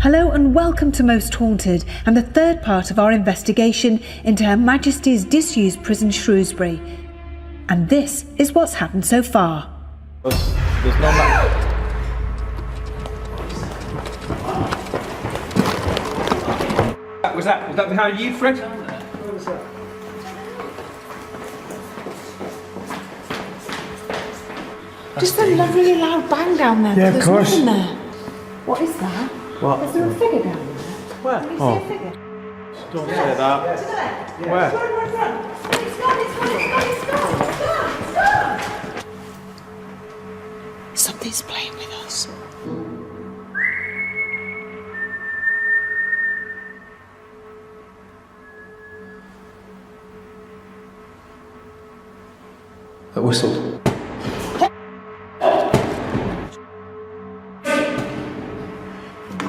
Hello and welcome to Most Haunted and the third part of our investigation into Her Majesty's disused prison Shrewsbury. And this is what's happened so far. There's no Was that behind you, Fred? What was that? Just a lovely loud bang down there. Yeah, of course. There's nothing there. What is that? What? Is there a figure down there? Where? Can you see a figure? Don't say that. To the left. Where? Run. It's gone. Something's playing with us. That whistled.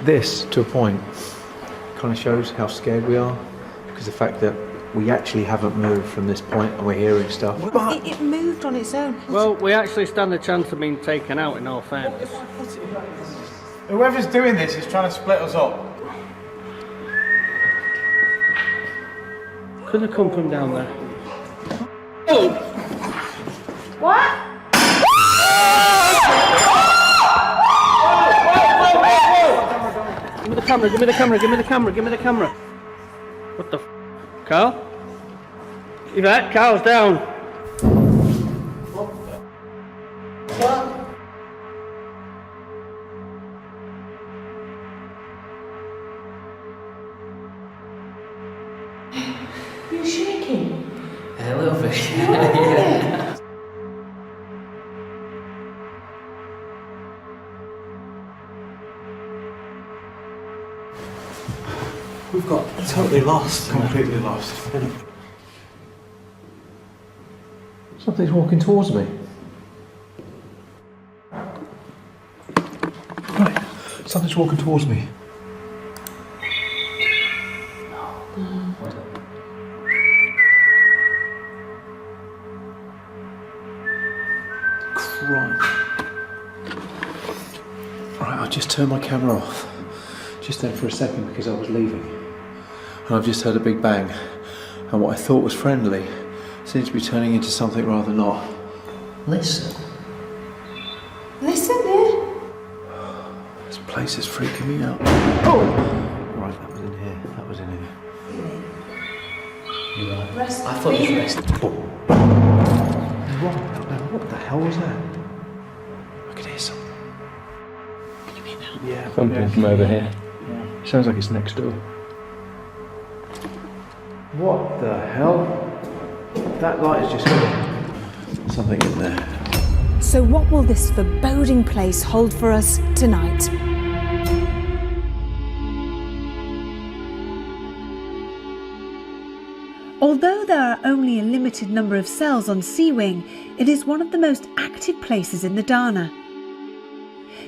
This, to a point, kind of shows how scared we are, because the fact that we actually haven't moved from this point and we're hearing stuff. It moved on its own. Well, we actually stand a chance of being taken out, in all fairness. Whoever's doing this is trying to split us up. Could have come from down there. Oh! What? Give me the camera. What the f***? Carl? You that? Carl's down. You're shaking. A little bit. Yeah. We've got totally lost. Completely lost. Something's walking towards me. Right, something's walking towards me. Christ. Right, I'll just turn my camera off. Just then for a second because I was leaving. And I've just heard a big bang. And what I thought was friendly seems to be turning into something rather not. Listen. Listen here. This place is freaking me out. Oh! Right, that was in here. You are. Rest. I thought you were resting. What the hell was that? I could hear something. Can you hear that? Yeah. Something from over here. Sounds like it's next door. What the hell? That light is just something in there. So what will this foreboding place hold for us tonight? Although there are only a limited number of cells on C Wing, it is one of the most active places in the Dana.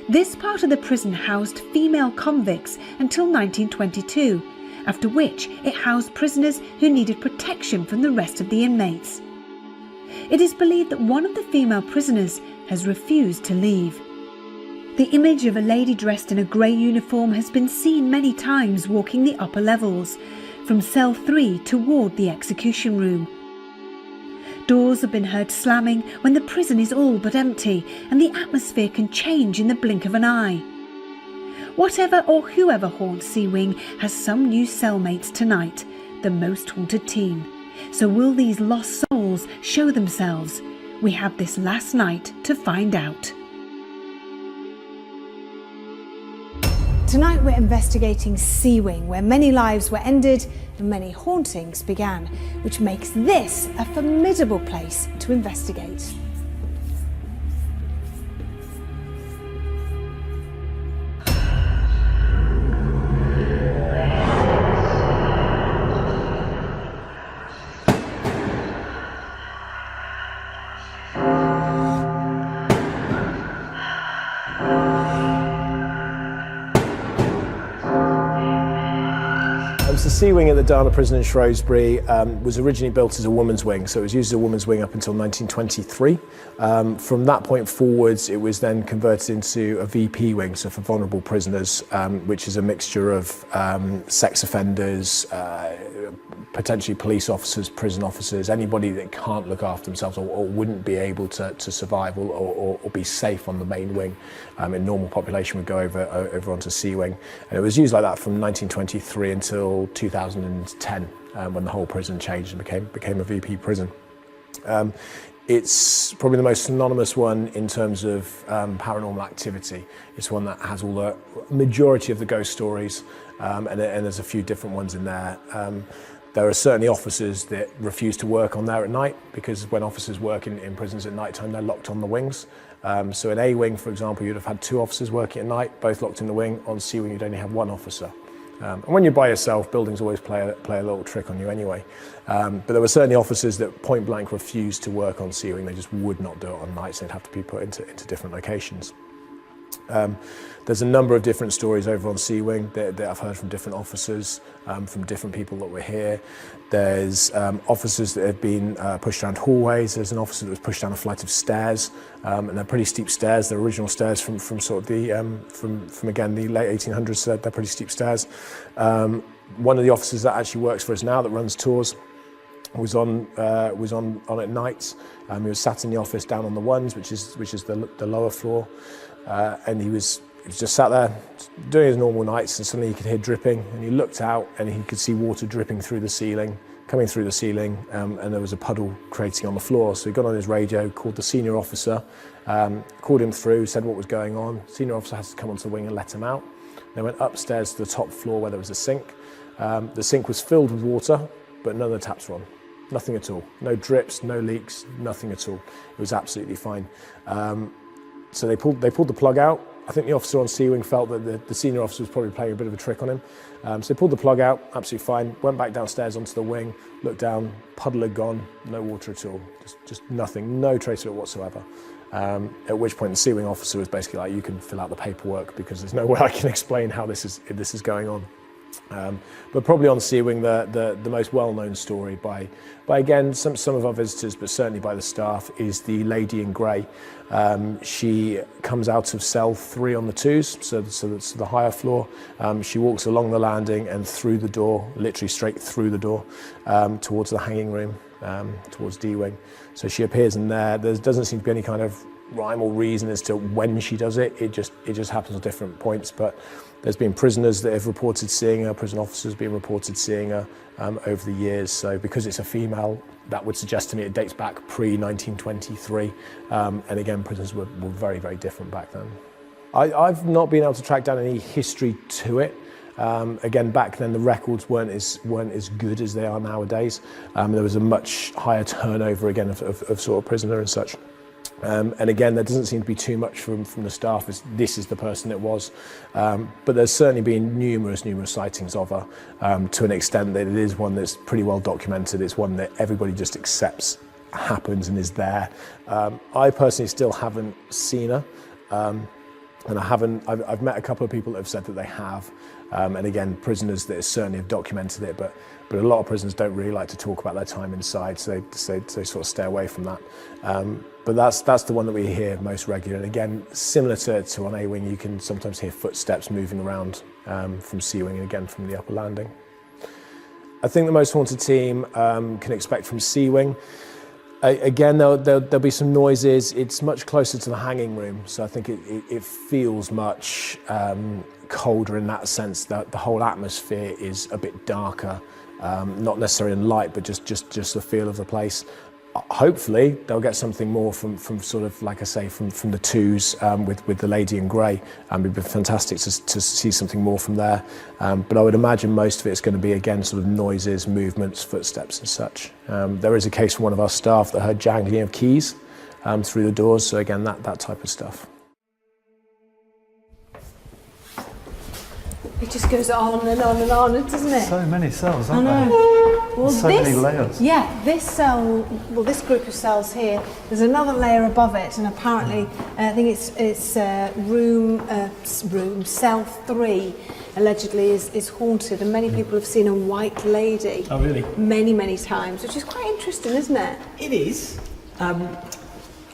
This part of the prison housed female convicts until 1922, after which it housed prisoners who needed protection from the rest of the inmates. It is believed that one of the female prisoners has refused to leave. The image of a lady dressed in a grey uniform has been seen many times walking the upper levels, from cell 3 toward the execution room. Doors have been heard slamming when the prison is all but empty, and the atmosphere can change in the blink of an eye. Whatever or whoever haunts C Wing has some new cellmates tonight, the Most Haunted team. So will these lost souls show themselves? We have this last night to find out. Tonight we're investigating C Wing, where many lives were ended and many hauntings began, which makes this a formidable place to investigate. So the C wing at the Dana prison in Shrewsbury was originally built as a woman's wing, so it was used as a woman's wing up until 1923. From that point forwards, it was then converted into a VP wing, so for vulnerable prisoners, which is a mixture of sex offenders, potentially police officers, prison officers, anybody that can't look after themselves or wouldn't be able to survive or be safe on the main wing. In normal population would go over onto C wing, and it was used like that from 1923 until 2010, when the whole prison changed and became a VP prison. It's probably the most synonymous one in terms of paranormal activity. It's one that has all the majority of the ghost stories, and there's a few different ones in there. There are certainly officers that refuse to work on there at night, because when officers work in prisons at night time, they're locked on the wings. So in A wing, for example, you'd have had 2 officers working at night, both locked in the wing. On C wing, you'd only have 1 officer. And when you're by yourself, buildings always play a little trick on you anyway. But there were certainly officers that point blank refused to work on C wing. They just would not do it on nights. They'd have to be put into different locations. There's a number of different stories over on C wing that I've heard from different officers, from different people that were here. There's officers that have been pushed down hallways. There's an officer that was pushed down a flight of stairs, and they're pretty steep stairs. They're original stairs from sort of the from again the late 1800s. So they're pretty steep stairs. One of the officers that actually works for us now, that runs tours, was on at nights. He was sat in the office down on the ones, which is the lower floor, and he was just sat there doing his normal nights, and suddenly he could hear dripping, and he looked out and he could see water dripping through the ceiling, coming through the ceiling, and there was a puddle creating on the floor. So he got on his radio, called the senior officer, called him through, said what was going on. Senior officer had to come onto the wing and let him out. They went upstairs to the top floor where there was a sink. The sink was filled with water, but none of the taps were on. Nothing at all. No drips, no leaks, nothing at all. It was absolutely fine. So they pulled the plug out. I think the officer on C wing felt that the senior officer was probably playing a bit of a trick on him. So they pulled the plug out, absolutely fine. Went back downstairs onto the wing, looked down, puddle had gone, no water at all. Just nothing, no trace of it whatsoever. At which point the C wing officer was basically like, you can fill out the paperwork because there's no way I can explain how this is going on. But probably on C wing, the most well-known story by again some of our visitors, but certainly by the staff, is the lady in grey. She comes out of cell 3 on the 2s, so that's the higher floor. She walks along the landing and through the door, literally straight through the door, towards the hanging room, towards D wing. So she appears in there. There doesn't seem to be any kind of rhyme or reason as to when she does it. It just happens at different points. But there's been prisoners that have reported seeing her, prison officers being reported seeing her over the years. So because it's a female, that would suggest to me it dates back pre-1923. And again, prisons were very, very different back then. I've not been able to track down any history to it. Again, back then the records weren't as good as they are nowadays. There was a much higher turnover again of sort of prisoner and such. And again, there doesn't seem to be too much from the staff as this is the person it was. But there's certainly been numerous sightings of her, to an extent that it is one that's pretty well documented. It's one that everybody just accepts happens and is there. I personally still haven't seen her. And I've met a couple of people that have said that they have. And again, prisoners that certainly have documented it, but a lot of prisoners don't really like to talk about their time inside, so they sort of stay away from that. But that's the one that we hear most regularly. And again, similar to on A wing, you can sometimes hear footsteps moving around from C wing and again from the upper landing. I think the most haunted team can expect from C wing. Again, there'll be some noises. It's much closer to the hanging room, so I think it feels much colder in that sense. That the whole atmosphere is a bit darker, not necessarily in light, but just the feel of the place. Hopefully, they'll get something more from sort of, like I say, from the 2s with the lady in grey. It'd be fantastic to see something more from there. But I would imagine most of it's going to be, again, sort of noises, movements, footsteps and such. There is a case from one of our staff that heard jangling of keys through the doors. So again, that type of stuff. It just goes on and on and on, doesn't it? So many cells, I aren't know. there? Well, So many layers. Yeah, this cell, well, this group of cells here, there's another layer above it, and apparently, I think it's room cell 3, allegedly is haunted, and many people have seen a white lady. Oh, really? Many, many times, which is quite interesting, isn't it? It is.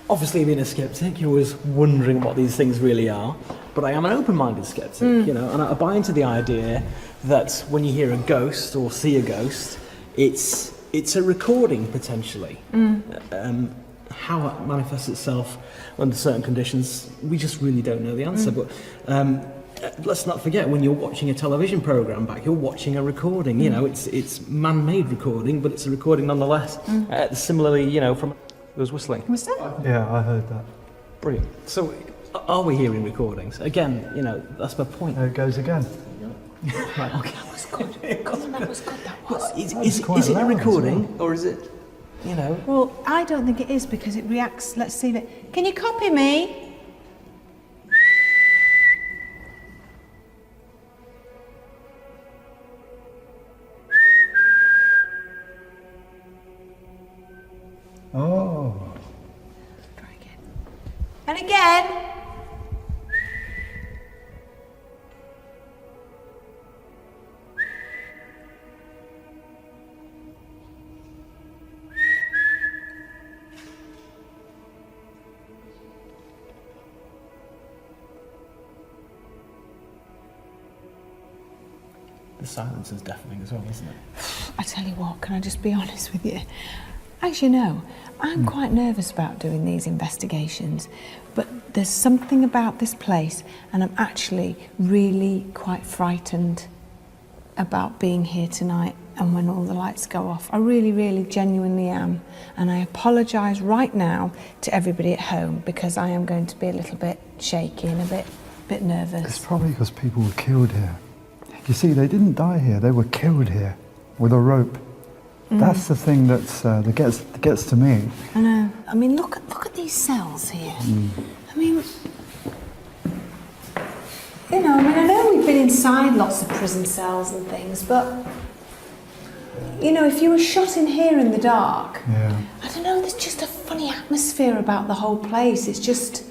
Obviously, being a skeptic, you're always wondering what these things really are. But I am an open-minded skeptic, you know, and I buy into the idea that when you hear a ghost or see a ghost, it's a recording potentially. How it manifests itself under certain conditions, we just really don't know the answer. But let's not forget, when you're watching a television program back, you're watching a recording. You know, it's man-made recording, but it's a recording nonetheless. Similarly, you know, from there's whistling. Was that? Yeah, I heard that. Brilliant. So, are we hearing recordings? Again, you know, that's my point. There it goes again. Right, okay. That was good. Colin, that was good, that was. Is quite it a loud as recording, or is it, you know? Well, I don't think it is because it reacts. Let's see if it. Can you copy me? Oh. Try again. And again. The silence is deafening as well, isn't it? I tell you what, can I just be honest with you? As you know, I'm quite nervous about doing these investigations, but there's something about this place, and I'm actually really quite frightened about being here tonight and when all the lights go off. I really, really genuinely am, and I apologise right now to everybody at home because I am going to be a little bit shaky and a bit nervous. It's probably because people were killed here. You see, they didn't die here, they were killed here with a rope. That's the thing that gets to me. I know. I mean, look at these cells here. I mean, you know, I know we've been inside lots of prison cells and things, but you know, if you were shot in here in the dark, Yeah. I don't know. There's just a funny atmosphere about the whole place. It's just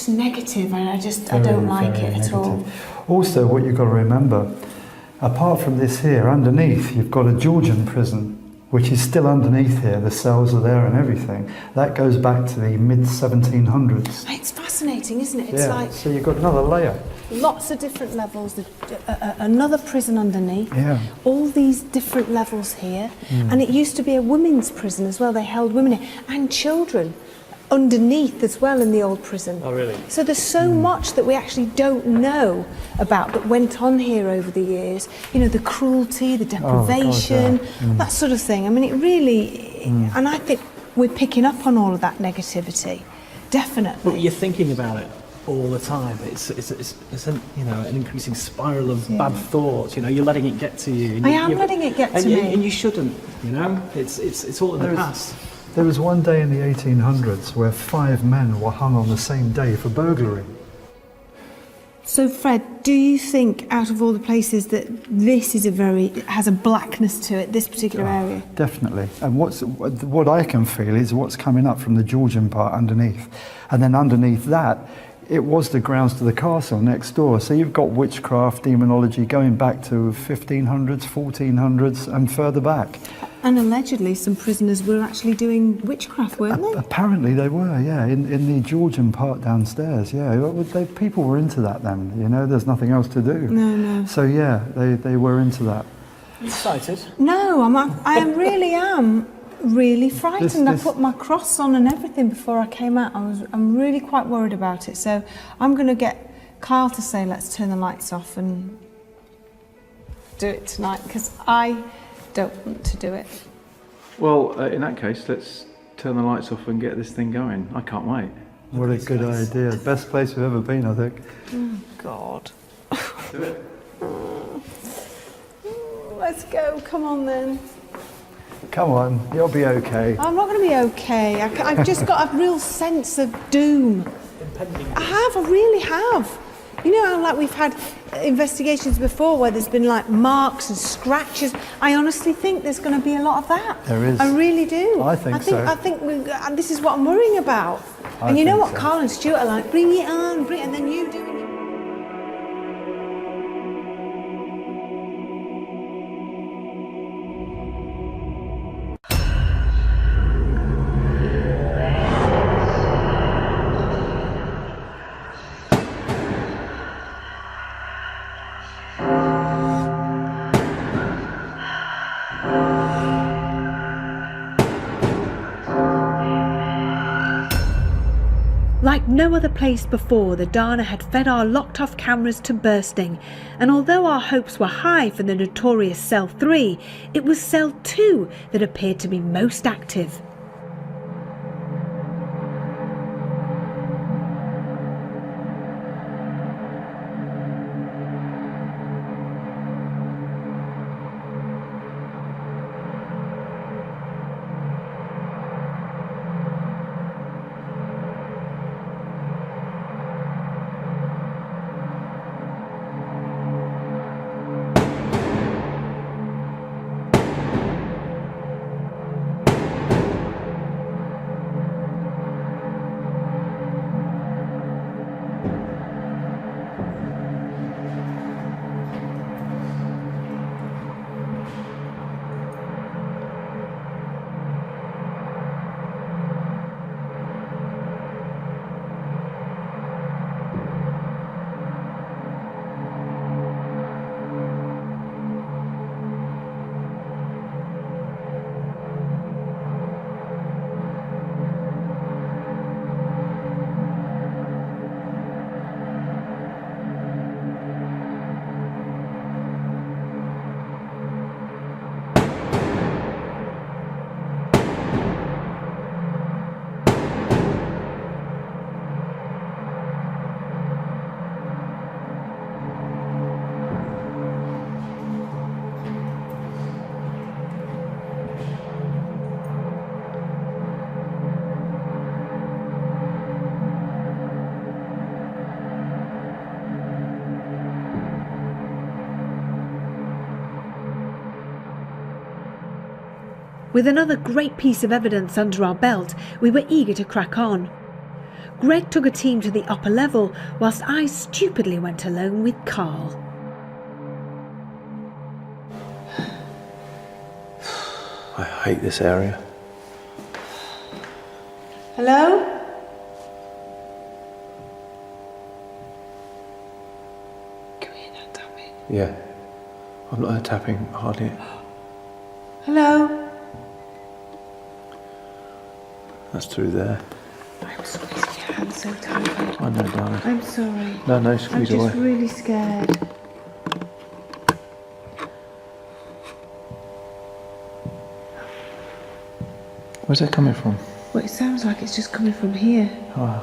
negative, and I don't like it at all. Also, what you've got to remember, apart from this here, underneath, you've got a Georgian prison, which is still underneath here. The cells are there and everything. That goes back to the mid-1700s. It's fascinating, isn't it? It's Yeah, like so you've got another layer. lots of different levels, another prison underneath, Yeah. all these different levels here. And it used to be a women's prison as well. They held women here and children underneath as well in the old prison. Oh, really? So there's so much that we actually don't know about that went on here over the years. You know, the cruelty, the deprivation, that sort of thing. I mean, it really, and I think we're picking up on all of that negativity, definitely. But you're thinking about it all the time. It's an, you know, an increasing spiral of bad thoughts. You know, you're letting it get to you. And I am letting it get to me. And you shouldn't. You know, it's all in the past. There was one day in the 1800s where 5 men were hung on the same day for burglary. So, Fred, do you think out of all the places that this is has a blackness to it, this particular area? Definitely. And what I can feel is what's coming up from the Georgian part underneath. And then underneath that, it was the grounds to the castle next door. So you've got witchcraft, demonology going back to 1500s, 1400s and further back. And allegedly some prisoners were actually doing witchcraft, weren't they? Apparently they were, yeah, in the Georgian part downstairs, yeah. People were into that then, you know, there's nothing else to do. No. So yeah, they were into that. Excited? No, I really am really frightened. This- I put my cross on and everything before I came out. I'm really quite worried about it. So I'm going to get Kyle to say, let's turn the lights off and do it tonight, because I don't want to do it. Well, in that case, let's turn the lights off and get this thing going. I can't wait. What a good idea. Best place we've ever been, I think. God. Do it. Let's go. Come on then. Come on, you'll be okay. I'm not going to be okay. I've just got a real sense of doom. I really have. You know how like we've had investigations before where there's been like marks and scratches? I honestly think there's going to be a lot of that. There is. I really do. I think so. I think this is what I'm worrying about. And you know what Carl and Stuart are like, bring it on, and then you do it. Like no other place before, the Dana had fed our locked-off cameras to bursting, and although our hopes were high for the notorious Cell 3, it was Cell 2 that appeared to be most active. With another great piece of evidence under our belt, we were eager to crack on. Greg took a team to the upper level, whilst I stupidly went alone with Carl. I hate this area. Hello? Can we hear that tapping? Yeah. I'm not tapping hardly. Hello? That's through there. I'm squeezing your hand so tight. I know, darling. I'm sorry. No, squeeze away. I'm just really scared. Where's that coming from? Well, it sounds like it's just coming from here. Oh.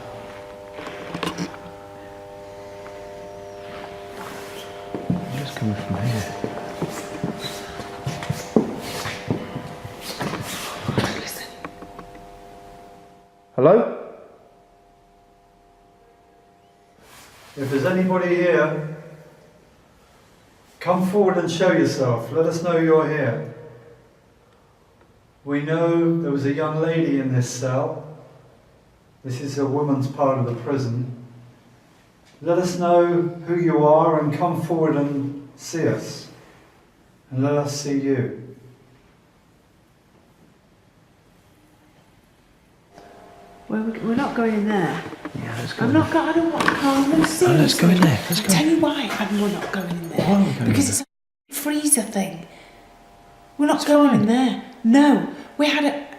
It's just coming from here. Listen. Hello? If there's anybody here, come forward and show yourself. Let us know you're here. We know there was a young lady in this cell. This is a woman's part of the prison. Let us know who you are and come forward and see us. And let us see you. We're not going in there. Yeah, let's go. I don't want Carl. No, seriously. Oh, let's go in there. Let's go. I'll tell you why we're not going in there. Why are we going because in it's a freezer thing. We're not going in there. No.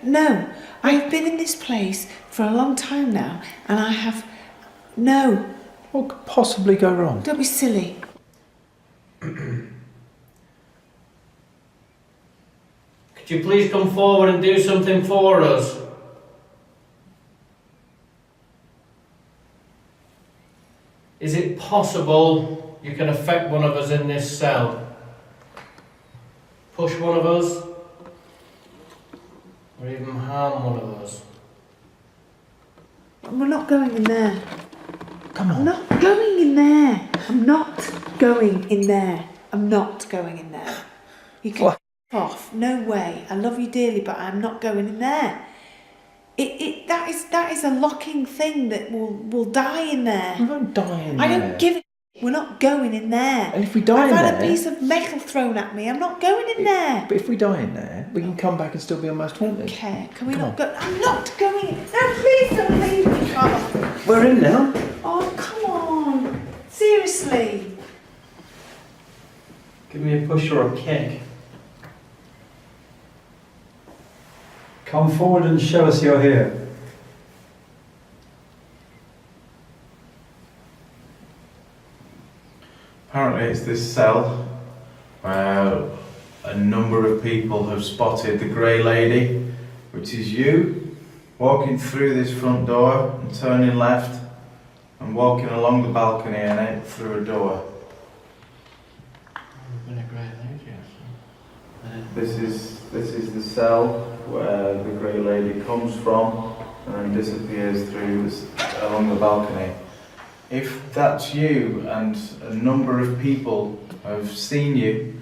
No. I have been in this place for a long time now, and I have... No. What could possibly go wrong? Don't be silly. Could you please come forward and do something for us? Is it possible you can affect one of us in this cell? Push one of us? Or even harm one of us? We're not going in there. Come on. I'm not going in there. I'm not going in there. I'm not going in there. You can f off. No way. I love you dearly, but I'm not going in there. That is a locking thing that will die in there. We won't die in I there. don't give a. We're not going in there. And if we die in I've had there- a piece of metal thrown at me. I'm not going in there. But if we die in there, we can come back and still be on Most Haunted. Okay, can we Come not on. go? I'm not going in. No, please don't leave me, Carl. We're in now. Oh, come on. Seriously. Give me a push or a kick. Come forward and show us you're here. Apparently it's this cell where a number of people have spotted the grey lady, which is you, walking through this front door and turning left and walking along the balcony and out through a door. Been a great lady, This is the cell where the grey lady comes from and then disappears along the balcony. If that's you and a number of people have seen you,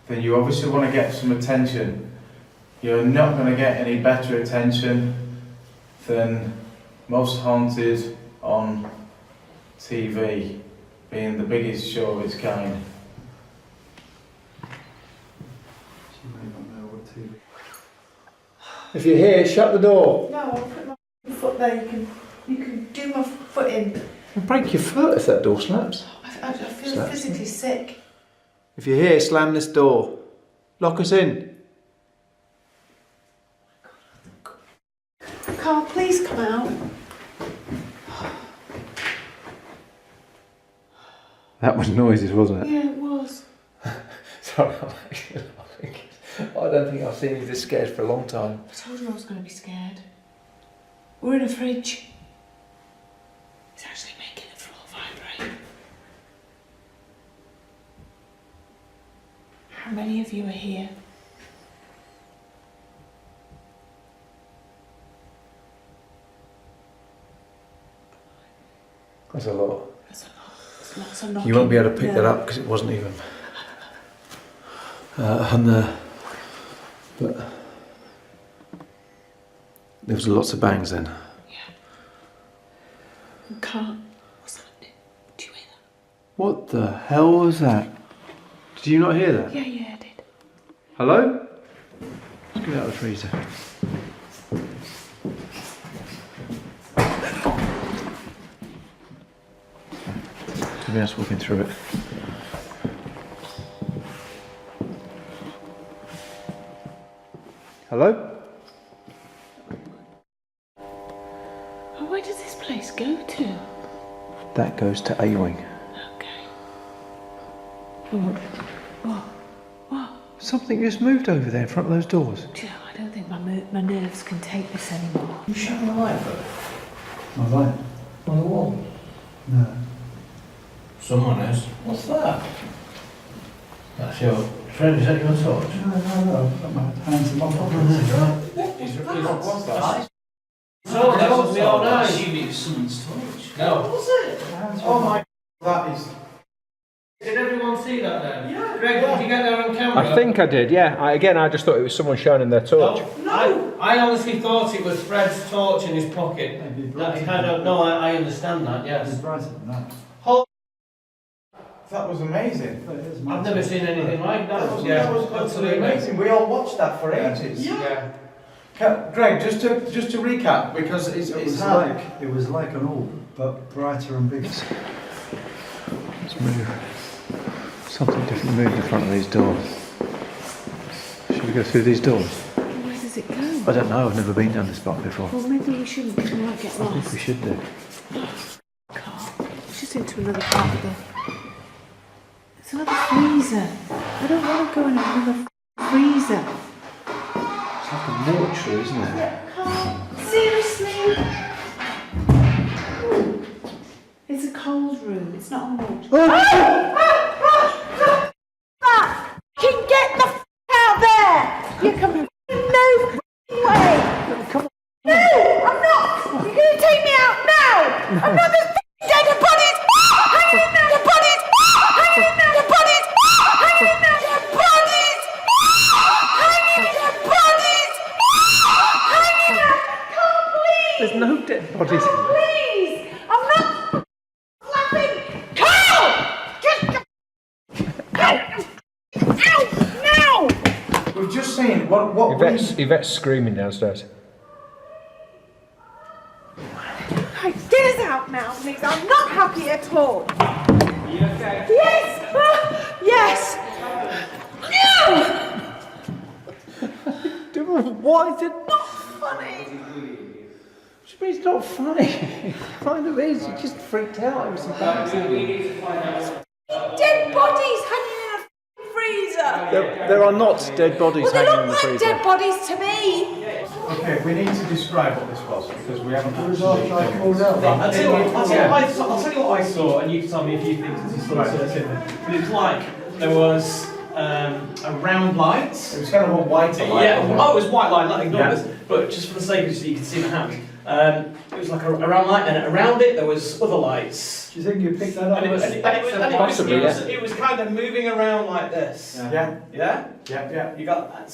then you obviously want to get some attention. You're not going to get any better attention than Most Haunted on TV, being the biggest show of its kind. If you're here, shut the door. No, I'll put my foot there. You can do my foot in. You'll break your foot if that door slaps. I feel Slaps physically sick. If you're here, slam this door. Lock us in. Carl, please come out. That was noises, wasn't it? Yeah, it was. Sorry, I'm actually laughing. I don't think I've seen you this scared for a long time. I told you I was going to be scared. We're in a fridge. It's actually making the floor vibrate. How many of you are here? That's a lot. That's a lot. There's lots of knocking. You won't be able to pick No. that up because it wasn't even on the. But there was lots of bangs then. Yeah. Carl, what's happening? Do you hear that? What the hell was that? Did you not hear that? Yeah, I did. Hello? Let's get out of the freezer. To be honest, walking through it. Hello? Oh, where does this place go to? That goes to A-Wing. Okay. What? Something just moved over there in front of those doors. Do you know, I don't think my nerves can take this anymore. You shut the light, bro? My light? On the wall? No. Someone is. What's that? That's your friend, is that your torch? No, I've got my hands in my pockets. What's that? No, that was the old I eyes. assume it was someone's torch. No. Was it? Oh my, that is... Did everyone see that then? Yeah. Greg, did you get there on camera? I think I did, yeah. I just thought it was someone shining their torch. No. I honestly thought it was Fred's torch in his pocket. Maybe That he brighter had than a, no, I understand that, It's yes. brighter than that. That was amazing. But it is my I've never torch. seen anything like that. That was absolutely amazing. We all watched that for ages. Yeah. Greg, just to recap, because it's It was like an orb, but brighter and bigger. Let's move. Something different moved in front of these doors. Should we go through these doors? Where does it go? I don't know, I've never been down this block before. Well, maybe we shouldn't, because we might get I think lost. we should do. Carl, it's just into another part of the... It's another freezer. I don't want to go in another freezer. It's like a mortuary, isn't it? Carl, seriously? It's a cold room. It's not a mortuary. Can get the out there! You're coming. No way! Come on. No, I'm not! You're going to take me out now! I'm not the dead bodies! bodies. Please! I'm not laughing! Carl! Just... Ow! Now! We've just seen what Yvette's screaming downstairs. Right, get us out now, please. I'm not happy at all. Are you okay? Yes! Yes! No! Why is it Not funny! It's not funny. Kind of is. You just freaked out. It was embarrassing. Dead bodies hanging in a freezer! There are not dead bodies Well, they hanging look in the like freezer. dead bodies to me! Okay, we need to describe what this was because we haven't I'll tell you what I saw, and you can tell me if you think this is sort of certain. But it was like there was a round light. It was kind of a white light. Yeah, oh, it was white light, not ignore Yeah. this. But just for the sake of it, so you can see my hand. It was like a round light, and around it there was other lights. Do you think you picked that up? And it was kind of moving around like this. Yeah. Yeah? Yeah. You got that?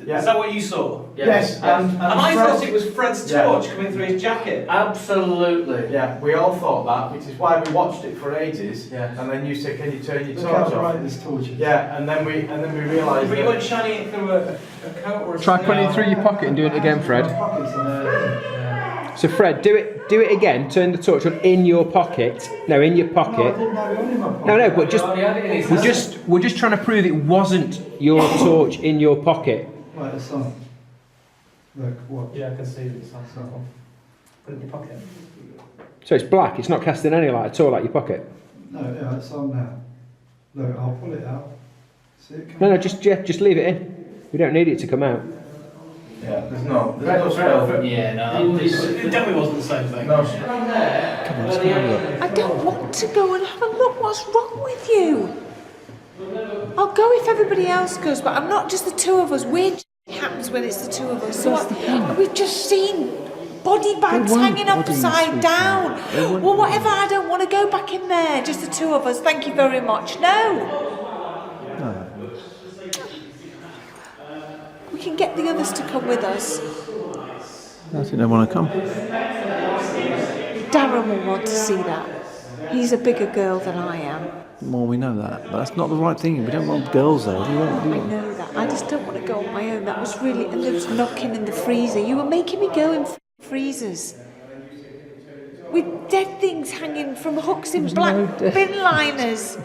Yeah. Is that what you saw? Yes. And I Fred- thought it was Fred's Yeah. torch coming through his jacket. Absolutely. Yeah, we all thought that, which is why we watched it for ages. Yeah. And then you said, "Can you turn your Look torch how off?" bright this torch is. Yeah, and then we realised. But you weren't shining it through a coat or a Try putting it through your pocket and do it again, Fred. So Fred, do it again. Turn the torch on in your pocket. No, in your No, I pocket. didn't have it on in my pocket. No, but we're just trying to prove it wasn't your torch in your pocket. Right, the sun. Look, what? Yeah, I can see the sun. Put it in your pocket. So it's black. It's not casting any light at all, like your pocket. No, yeah, it's on now. Look, I'll pull it out. See it No, come just leave it in. We don't need it to come out. Yeah, there's no spell. Yeah, no. It definitely wasn't the same thing. No. I don't want to go and have a look. What's wrong with you? I'll go if everybody else goes, but I'm not just the two of us. Weird shit happens when it's the two of us. So we've just seen body bags hanging upside down. Well, whatever. I don't want to go back in there. Just the two of us. Thank you very much. No. We can get the others to come with us. I think they want to come. Darren will want to see that. He's a bigger girl than I am. Well, we know that, but that's not the right thing. We don't want girls there. We want. I know that. I just don't want to go on my own. That was really... And there was knocking in the freezer. You were making me go in freezers. With dead things hanging from hooks in black bin liners.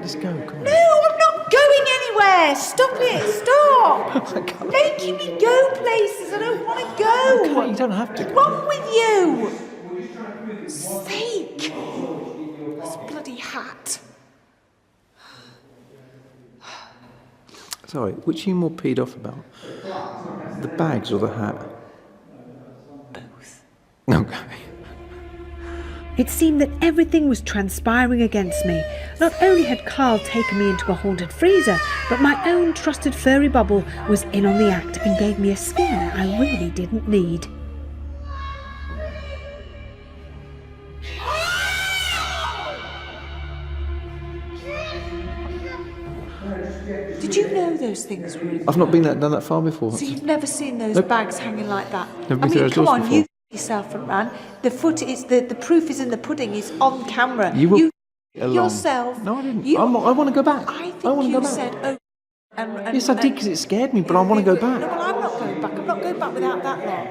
Let's go. Come on. No, I'm not going anywhere. Stop it. Stop. Making me go places. I don't want to go. Okay, you don't have to. What's wrong with you? Sake. This bloody hat. Sorry, which are you more peed off about? The bags or the hat? Both. Okay. It seemed that everything was transpiring against me. Not only had Carl taken me into a haunted freezer, but my own trusted furry bubble was in on the act and gave me a scare I really didn't need. Did you know those things were in? I've not been done that far before. So you've never seen those Nope. bags hanging like that? Never been I through mean, those come doors on, before. you yourself, front man. The foot is the proof is in the pudding. It's on camera. You will along. yourself. No, I didn't. You, I want to go back. I think want to you go back. said, "Oh." And, Yes, I did because it scared me, but I want to go back. No, well, I'm not going back. I'm not going back without that lot.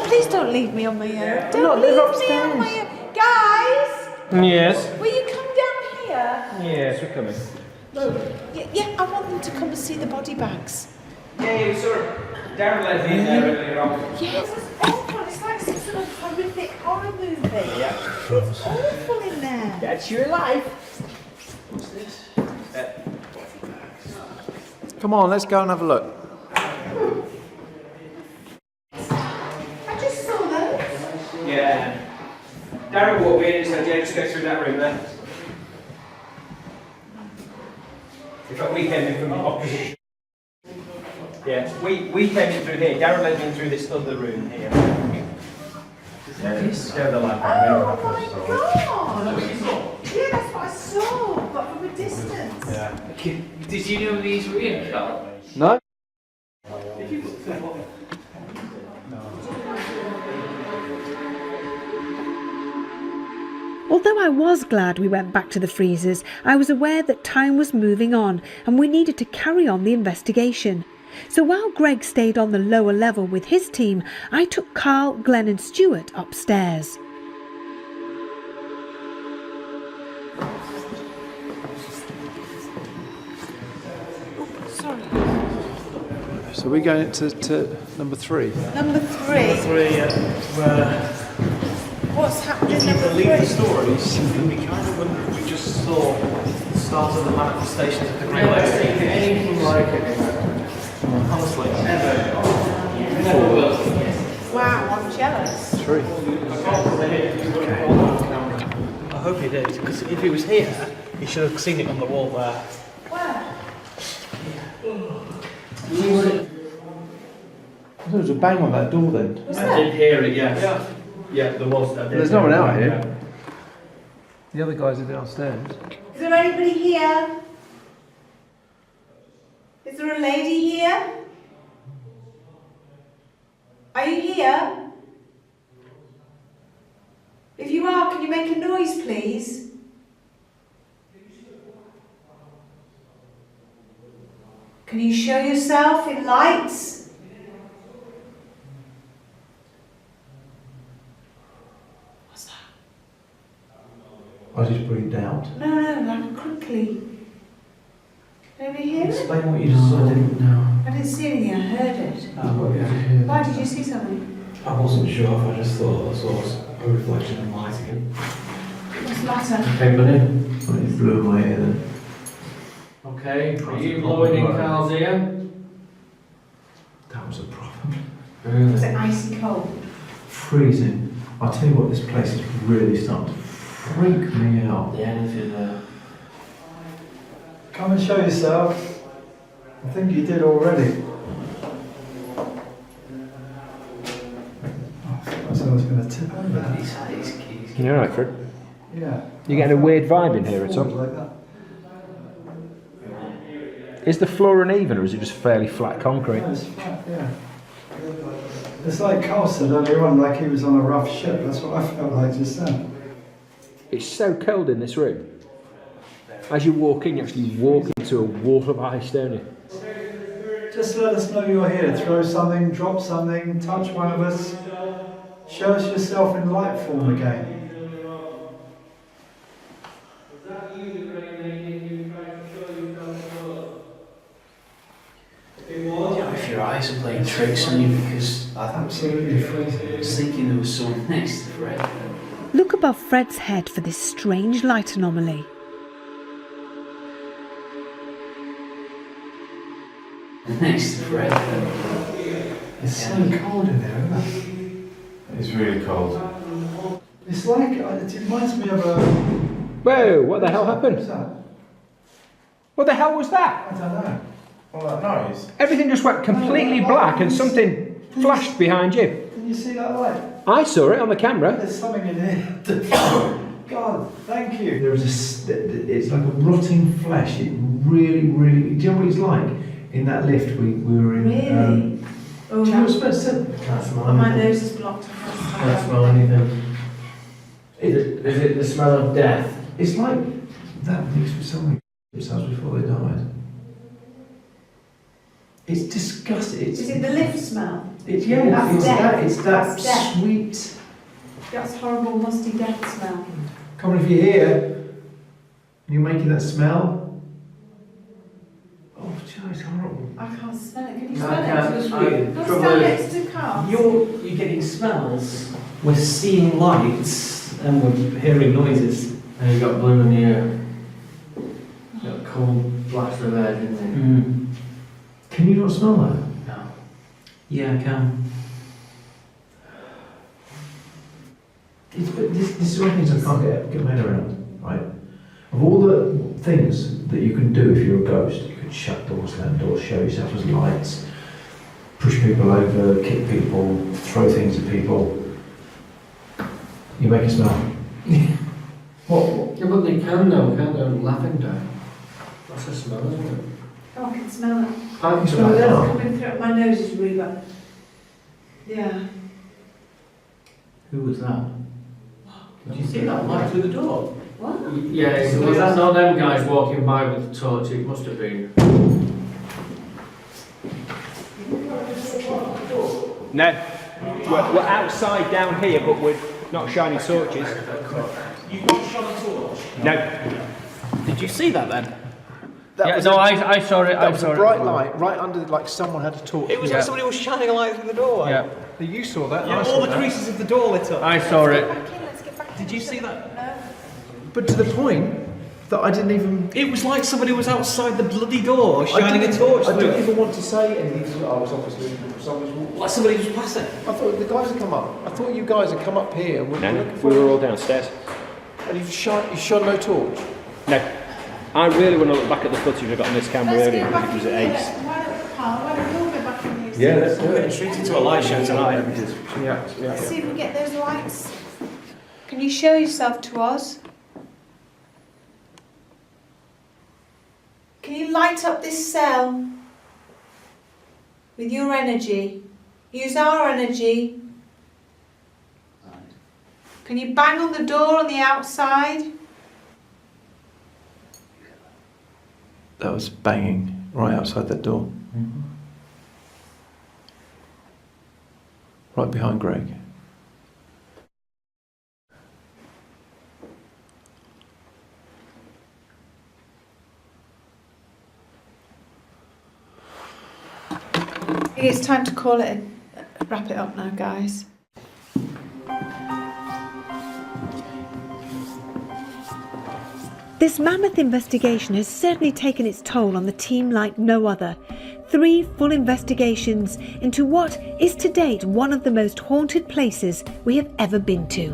Please don't leave me on my own. Don't leave me on my own. Guys, Yes. will you come down here? Yes, we're coming. Yeah, I want them to come and see the body bags. Yeah, we saw Darren led me in there earlier on. Yes, it's awful. It's like some sort of horrific horror movie. Yeah. It's awful in there. That's your life. Come on, let's go and have a look. I just saw those. Yeah. Darren walked in and said, yeah, just go through that room there. In fact, we came in from the opposite. Yeah, we came in through here. Darren led me in through this other room here. Let's go the light. Oh my god! Yeah, that's what I saw, but from a distance. Yeah. Did you know these were in, Carl? No. I was glad we went back to the freezers, I was aware that time was moving on and we needed to carry on the investigation. So while Greg stayed on the lower level with his team, I took Carl, Glenn and Stuart upstairs. So we're going to number 3. Number 3. What's happened in number 3? The stories, we kind of wonder if we just saw the start of the manifestations of the Grey Lady. Anything like it. Honestly, never. Wow, I'm jealous. 3. I hope he did, because if he was here, he should have seen it on the wall there. Where? There was a bang on that door then. I did hear it, yes. Yeah, there was. There's no one out here. The other guys are downstairs. Is there anybody here? Is there a lady here? Are you here? If you are, can you make a noise, please? Can you show yourself in lights? What's that? I just breathed out. No, like quickly. Anybody hear it? Explain what you just saw. I didn't know. I didn't see anything, I heard it. Why did you see something? I wasn't sure, I just thought I saw a reflection of light again. What's the matter? Okay, buddy. It blew my ear then. Okay, are you blowing in Carl's ear? That was a problem. Was it icy cold? Freezing. I'll tell you what, this place is really starting to freak me out. The energy there. Come and show yourself. I think you did already. Oh, I thought I was going to tip over that. He's You all right, Fred? Yeah. You getting a weird vibe in here at all? Like that. Is the floor uneven or is it just fairly flat concrete? No, it's flat, yeah. It's like Carl said earlier on, like he was on a rough ship. That's what I felt like just then. It's so cold in this room. As you walk in, you actually walk into a wall of ice, don't you? Just let us know you're here. Throw something, drop something, touch one of us. Show us yourself in light form again. If your eyes are playing tricks on you, because Absolutely I freezing. was thinking there was someone next to Fred. Look above Fred's head for this strange light anomaly. Next to Fred. It's so cold in there, isn't it? It's really cold. It's like, it reminds me of a... Whoa, what the hell happened? What's that? What the hell was that? I don't know. All that noise. Everything just went completely black and something flashed behind you. Can you see that light? I saw it on the camera. There's something in here. God, thank you. There was it's like a rotting flesh. It really, do you know what it's like? In that lift we were in. Really? Do you know what I said? Can't smell My anything. nose is blocked. Can't smell anything. Is it the smell of death? It's like that mixed with something themselves before they died. It's disgusting. Is it the lift smell? It's That's death. It's that That's death. sweet. That's horrible musty death smell. Come on, if you're here and you're making that smell. Oh, Joe, it's horrible. I can't smell it. Can you No, smell I can't. it? I- Go stand next to Carl. You're getting smells. We're seeing lights and we're hearing noises. And you got blue in the air. You got cold blast of air, didn't you? Can you not smell that? No. Yeah, I can. But this is one of the things I can't get my head around, right? Of all the things that you can do if you're a ghost, you can shut doors, slam doors, show yourself as lights, push people over, kick people, throw things at people. You make a smell. What? Yeah, but they can though, can't they? Laughing down. That's a smell, isn't it? Oh, I can smell it. How can you smell it now? Coming through. My nose is really bad. Yeah. Who was that? Did you see that light through the door? Yeah, was that not them guys walking by with the torch? It must have been. No. We're outside down here, but we're not shining torches. You've not shone a torch? No. Did you see that then? That I saw it. That was a bright light right under, like someone had a torch. It was like somebody was shining a light through the door. Yeah. You saw that? Yeah, all the creases of the door lit up. I saw it. Did you see that? But to the point that I didn't even... It was like somebody was outside the bloody door shining a torch I through didn't it. even want to say anything. I was obviously... Like somebody was passing. I thought the guys had come up. I thought you guys had come up here. And No, we were all downstairs. And you shone no torch? No. I really want to look back at the footage I got on this camera earlier when it was at Ace. Yeah, let's do Getting straight into a light show tonight. Yeah. See if we can get those lights. Can you show yourself to us? Can you light up this cell with your energy? Use our energy. Can you bang on the door on the outside? That was banging right outside that door. Right behind Greg. I think it's time to call it and wrap it up now, guys. This mammoth investigation has certainly taken its toll on the team like no other. 3 full investigations into what is to date one of the most haunted places we have ever been to.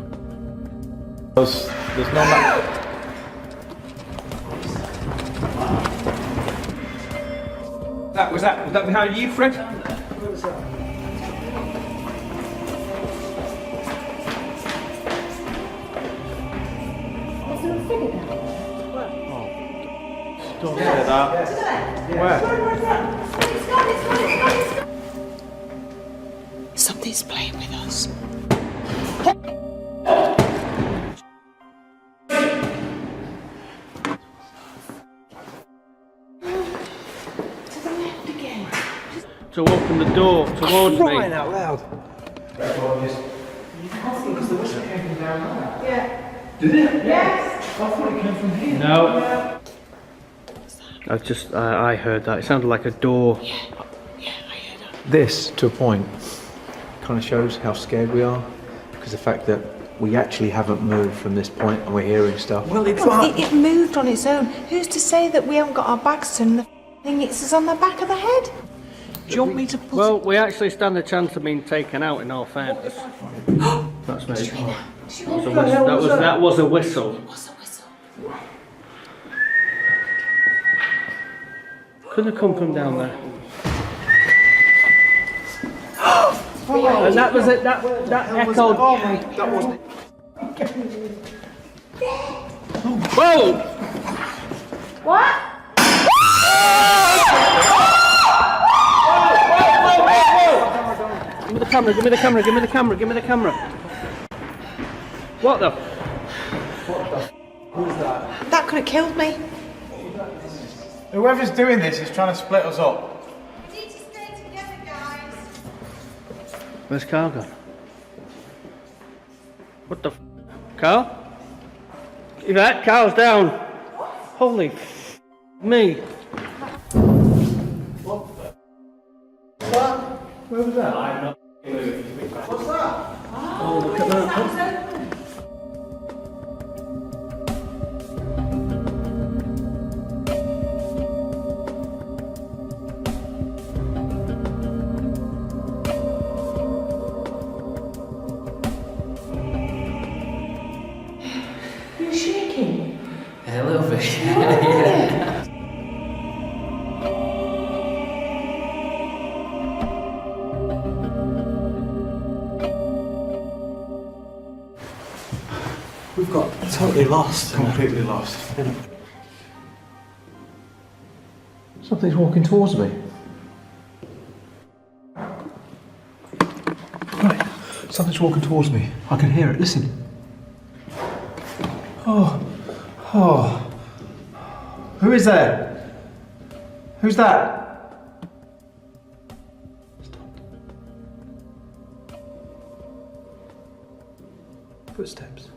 There's no Was that behind you, Fred? Don't say that. Where? Something's playing with us. To open the door towards me. out loud. No. I heard that. It sounded like a door. This, to a point, kind of shows how scared we are, because the fact that we actually haven't moved from this point and we're hearing stuff. Well, It moved on its own. Who's to say that we haven't got our backs turned and the thing hits us on the back of the head? do you want me to put Well, we actually stand a chance of being taken out in all fairness. That's me. That was a whistle. What's a whistle? Couldn't have come from down there. And that was it. That echoed. That wasn't... Whoa! What? Give me the camera. Give me the camera. Give me the camera. Give me the camera. What the? That could have killed me. Whoever's doing this is trying to split us up. We need to stay together, guys. Where's Carl gone? What the? Carl? Yvette, Carl's down. Holy me. Where was that? What's that? Oh, look at that. You're shaking. A little bit. We've got totally lost. Completely lost. Something's walking towards me. Right, something's walking towards me. I can hear it. Listen. Oh, Oh. Who is there? Who's that? Footsteps.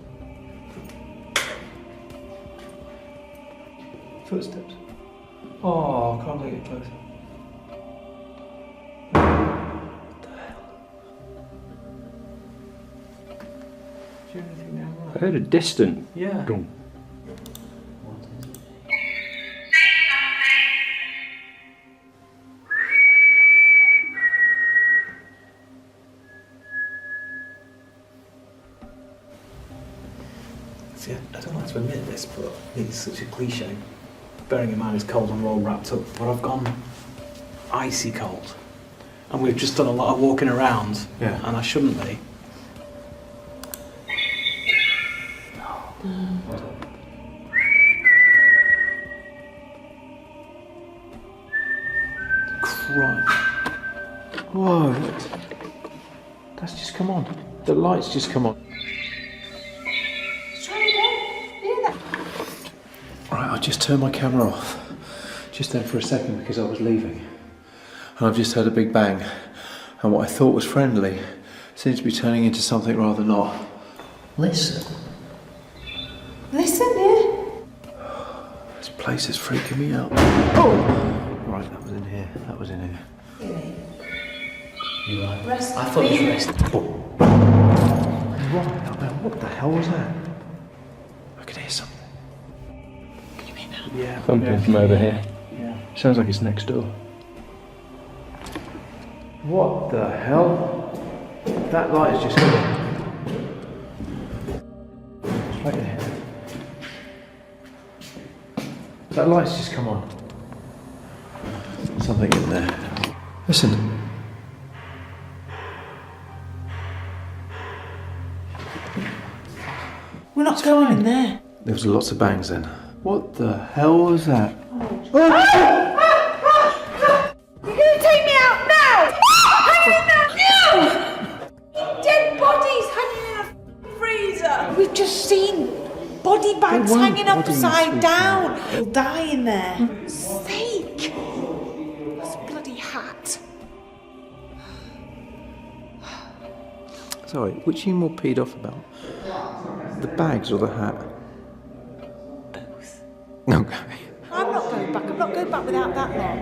Footsteps. Oh, can't I get closer? What the hell? Do you hear anything now? I heard a distant. Yeah. Dong. See, I don't like to admit this, but it's such a cliche. Bearing in mind it's cold and we're all wrapped up, but I've gone icy cold. And we've just done a lot of walking around, Yeah. and I shouldn't be. Christ. Whoa. That's just come on. The light's just come on. Right, I just turned my camera off. Just then for a second because I was leaving. And I've just heard a big bang. And what I thought was friendly seems to be turning into something rather not. Listen. Listen, yeah? This place is freaking me out. Oh! Right, that was in here. That was in here. You right? Rest. I thought you rested. Right, now what the hell was that? I could hear something. Can you hear now? Yeah. Thumping from over here. Yeah. Sounds like it's next door. What the hell? That light is just going. It's right in here. That light's just come on. Something in there. Listen. We're not going in there. There was lots of bangs then. What the hell was that? You're gonna take me out now! Hanging in there now! Dead bodies hanging in a freezer! We've just seen body bags weren't hanging bodies, upside sweetheart. down. We'll die in there. Sake! That's a bloody hat. Sorry, which are you more peed off about? The bags or the hat? Both. Okay. I'm not going back. I'm not going back without that lot.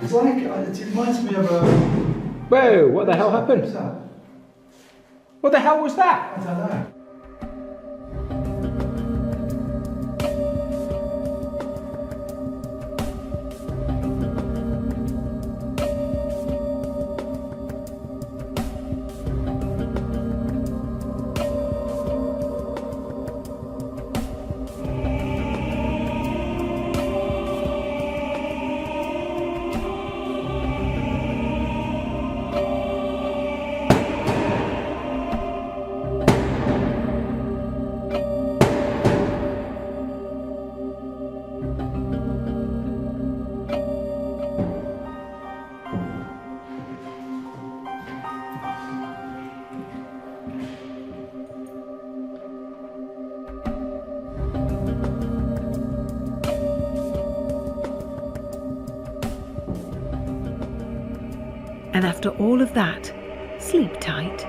It's like, it reminds me of a... Whoa, what the hell happened? What's that? What the hell was that? I don't know. And after all of that, sleep tight.